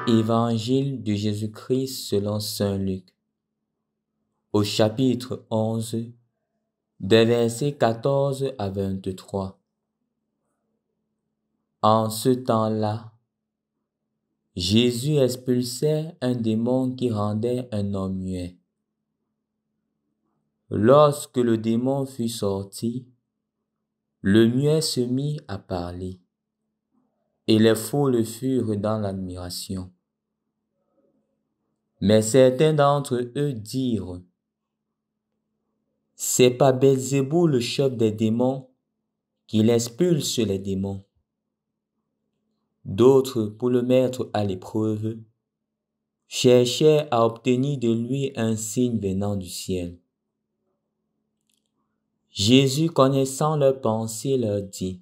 Évangile de Jésus-Christ selon saint Luc, au chapitre 11, des versets 14 à 23. En ce temps-là, Jésus expulsait un démon qui rendait un homme muet. Lorsque le démon fut sorti, le muet se mit à parler, et les foules furent dans l'admiration. Mais certains d'entre eux dirent: c'est par Belzéboul, le chef des démons, qu'il expulse les démons. D'autres, pour le mettre à l'épreuve, cherchaient à obtenir de lui un signe venant du ciel. Jésus, connaissant leurs pensées, leur dit: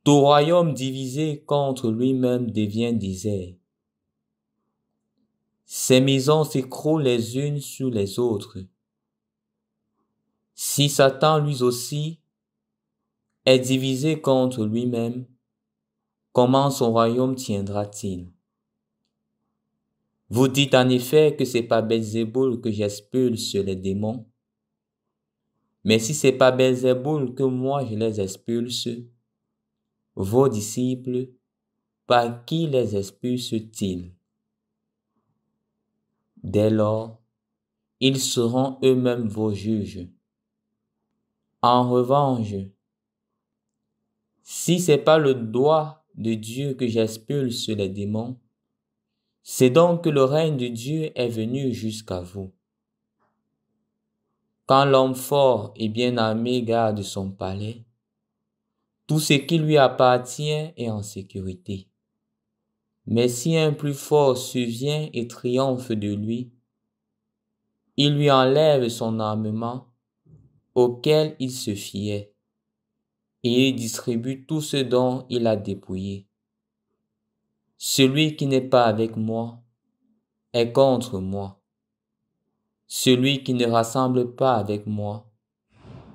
tout royaume divisé contre lui-même devient désert. Ces maisons s'écroulent les unes sur les autres. Si Satan, lui aussi, est divisé contre lui-même, comment son royaume tiendra-t-il? Vous dites en effet que c'est par Belzéboul que j'expulse les démons. Mais si c'est par Belzéboul que moi je les expulse, vos disciples, par qui les expulsent-ils? Dès lors, ils seront eux-mêmes vos juges. En revanche, si c'est par le doigt de Dieu que j'expulse les démons, c'est donc que le règne de Dieu est venu jusqu'à vous. Quand l'homme fort et bien armé garde son palais, tout ce qui lui appartient est en sécurité. Mais si un plus fort survient et triomphe de lui, il lui enlève son armement auquel il se fiait, et il distribue tout ce dont il a dépouillé. Celui qui n'est pas avec moi est contre moi. Celui qui ne rassemble pas avec moi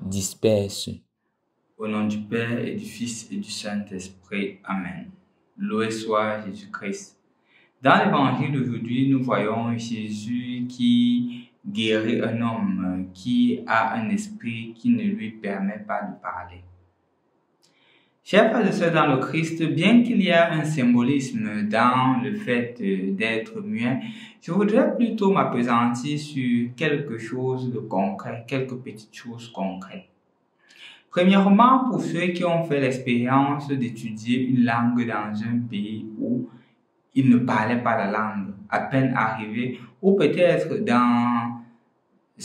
disperse. Au nom du Père et du Fils et du Saint-Esprit. Amen. Loué soit Jésus-Christ. Dans l'évangile d'aujourd'hui, nous voyons Jésus qui guérit un homme qui a un esprit qui ne lui permet pas de parler. Chers frères et sœurs dans le Christ, bien qu'il y ait un symbolisme dans le fait d'être muet, je voudrais plutôt m'appesantir sur quelque chose de concret, quelques petites choses concrètes. Premièrement, pour ceux qui ont fait l'expérience d'étudier une langue dans un pays où ils ne parlaient pas la langue, à peine arrivés, ou peut-être dans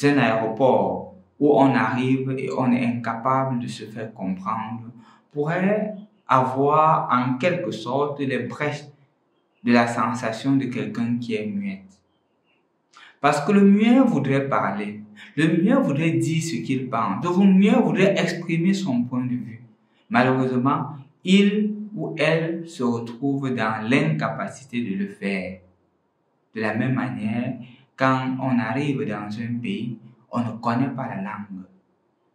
un aéroport où on arrive et on est incapable de se faire comprendre, pourrait avoir en quelque sorte les brèches de la sensation de quelqu'un qui est muet. Parce que le muet voudrait parler, le muet voudrait dire ce qu'il pense, le muet voudrait exprimer son point de vue. Malheureusement, il ou elle se retrouve dans l'incapacité de le faire. De la même manière, quand on arrive dans un pays, on ne connaît pas la langue,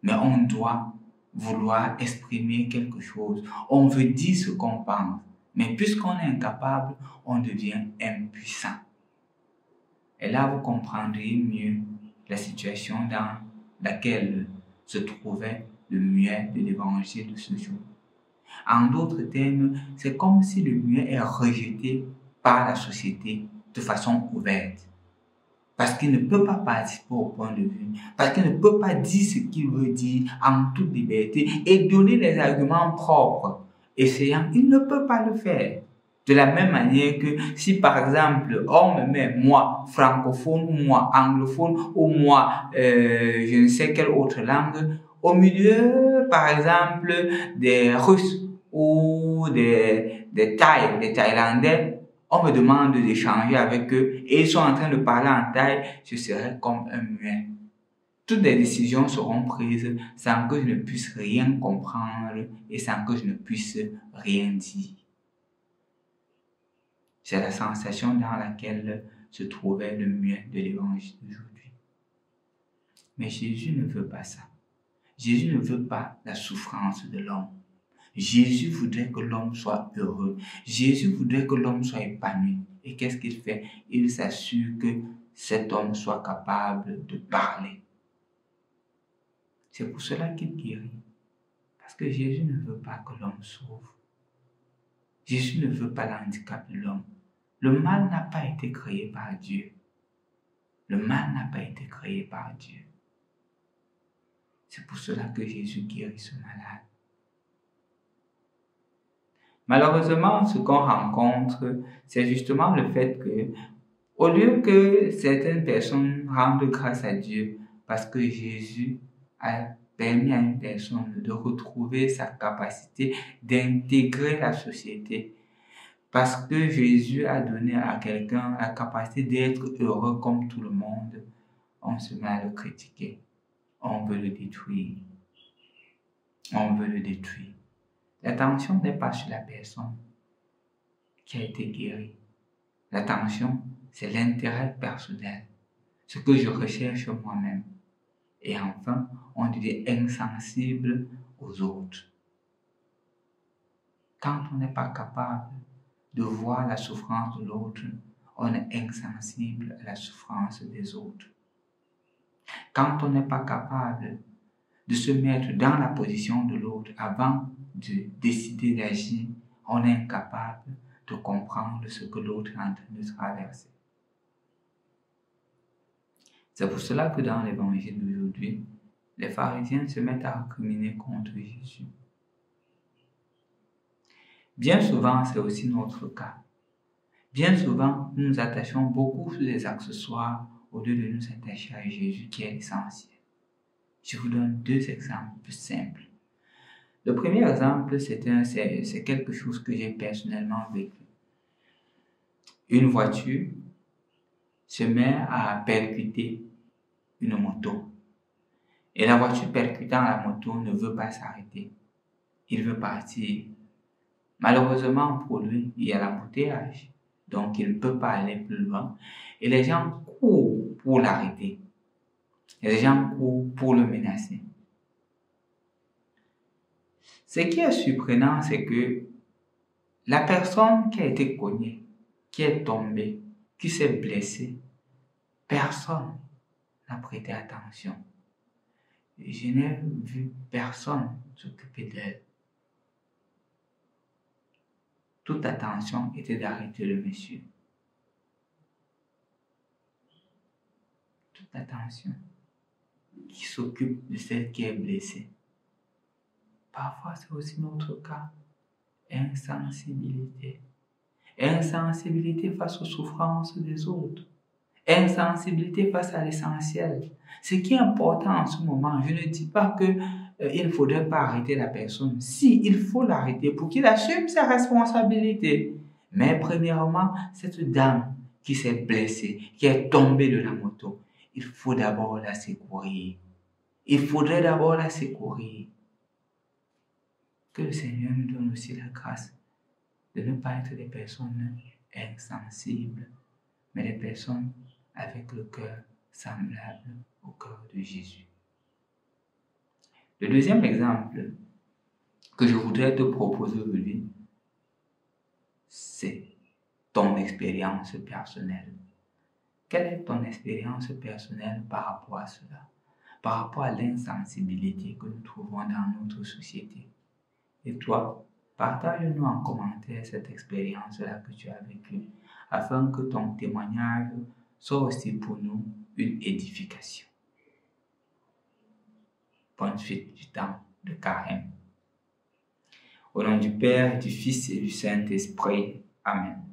mais on doit vouloir exprimer quelque chose. On veut dire ce qu'on pense, mais puisqu'on est incapable, on devient impuissant. Et là, vous comprendrez mieux la situation dans laquelle se trouvait le muet de l'évangile de ce jour. En d'autres termes, c'est comme si le muet est rejeté par la société de façon ouverte. Parce qu'il ne peut pas participer au point de vue, parce qu'il ne peut pas dire ce qu'il veut dire en toute liberté et donner les arguments propres. Essayant, il ne peut pas le faire. De la même manière que si par exemple on me met moi francophone ou moi anglophone ou moi je ne sais quelle autre langue au milieu par exemple des Russes ou des Thaïs, des Thaïlandais, on me demande d'échanger avec eux et ils sont en train de parler en thaï, je serai comme un muet. Toutes les décisions seront prises sans que je ne puisse rien comprendre et sans que je ne puisse rien dire. C'est la sensation dans laquelle se trouvait le muet de l'évangile d'aujourd'hui. Mais Jésus ne veut pas ça. Jésus ne veut pas la souffrance de l'homme. Jésus voudrait que l'homme soit heureux. Jésus voudrait que l'homme soit épanoui. Et qu'est-ce qu'il fait? Il s'assure que cet homme soit capable de parler. C'est pour cela qu'il guérit. Parce que Jésus ne veut pas que l'homme souffre. Jésus ne veut pas l'handicap de l'homme. Le mal n'a pas été créé par Dieu. Le mal n'a pas été créé par Dieu. C'est pour cela que Jésus guérit ce malade. Malheureusement, ce qu'on rencontre, c'est justement le fait que, au lieu que certaines personnes rendent grâce à Dieu parce que Jésus a permis à une personne de retrouver sa capacité d'intégrer la société, parce que Jésus a donné à quelqu'un la capacité d'être heureux comme tout le monde, on se met à le critiquer. On veut le détruire. On veut le détruire. L'attention n'est pas sur la personne qui a été guérie. L'attention, c'est l'intérêt personnel, ce que je recherche moi-même. Et enfin, on devient insensible aux autres. Quand on n'est pas capable de voir la souffrance de l'autre, on est insensible à la souffrance des autres. Quand on n'est pas capable de se mettre dans la position de l'autre avant de décider d'agir, on est incapable de comprendre ce que l'autre est en train de traverser. C'est pour cela que dans l'évangile d'aujourd'hui, les pharisiens se mettent à récriminer contre Jésus. Bien souvent, c'est aussi notre cas. Bien souvent, nous nous attachons beaucoup sur les accessoires au lieu de nous attacher à Jésus qui est l'essentiel. Je vous donne 2 exemples simples. Le premier exemple, c'est quelque chose que j'ai personnellement vécu. Une voiture se met à percuter une moto. Et la voiture percutant la moto ne veut pas s'arrêter. Il veut partir. Malheureusement pour lui, il y a l'embouteillage. Donc il ne peut pas aller plus loin. Et les gens courent pour l'arrêter. Et les gens courent pour le menacer. Ce qui est surprenant, c'est que la personne qui a été cognée, qui est tombée, qui s'est blessée, personne n'a prêté attention. Je n'ai vu personne s'occuper d'elle. Toute attention était d'arrêter le monsieur. Toute attention qui s'occupe de celle qui est blessée. Parfois, c'est aussi notre cas. Insensibilité. Insensibilité face aux souffrances des autres. Insensibilité face à l'essentiel. Ce qui est important en ce moment, je ne dis pas que il ne faudrait pas arrêter la personne. Si, il faut l'arrêter pour qu'il assume ses responsabilités. Mais premièrement, cette dame qui s'est blessée, qui est tombée de la moto, il faut d'abord la secourir. Il faudrait d'abord la secourir. Que le Seigneur nous donne aussi la grâce de ne pas être des personnes insensibles, mais des personnes avec le cœur semblable au cœur de Jésus. Le deuxième exemple que je voudrais te proposer aujourd'hui, c'est ton expérience personnelle. Quelle est ton expérience personnelle par rapport à cela? Par rapport à l'insensibilité que nous trouvons dans notre société? Et toi, partage-nous en commentaire cette expérience-là que tu as vécue, afin que ton témoignage soit aussi pour nous une édification. Bonne suite du temps de carême. Au nom du Père, du Fils et du Saint-Esprit. Amen.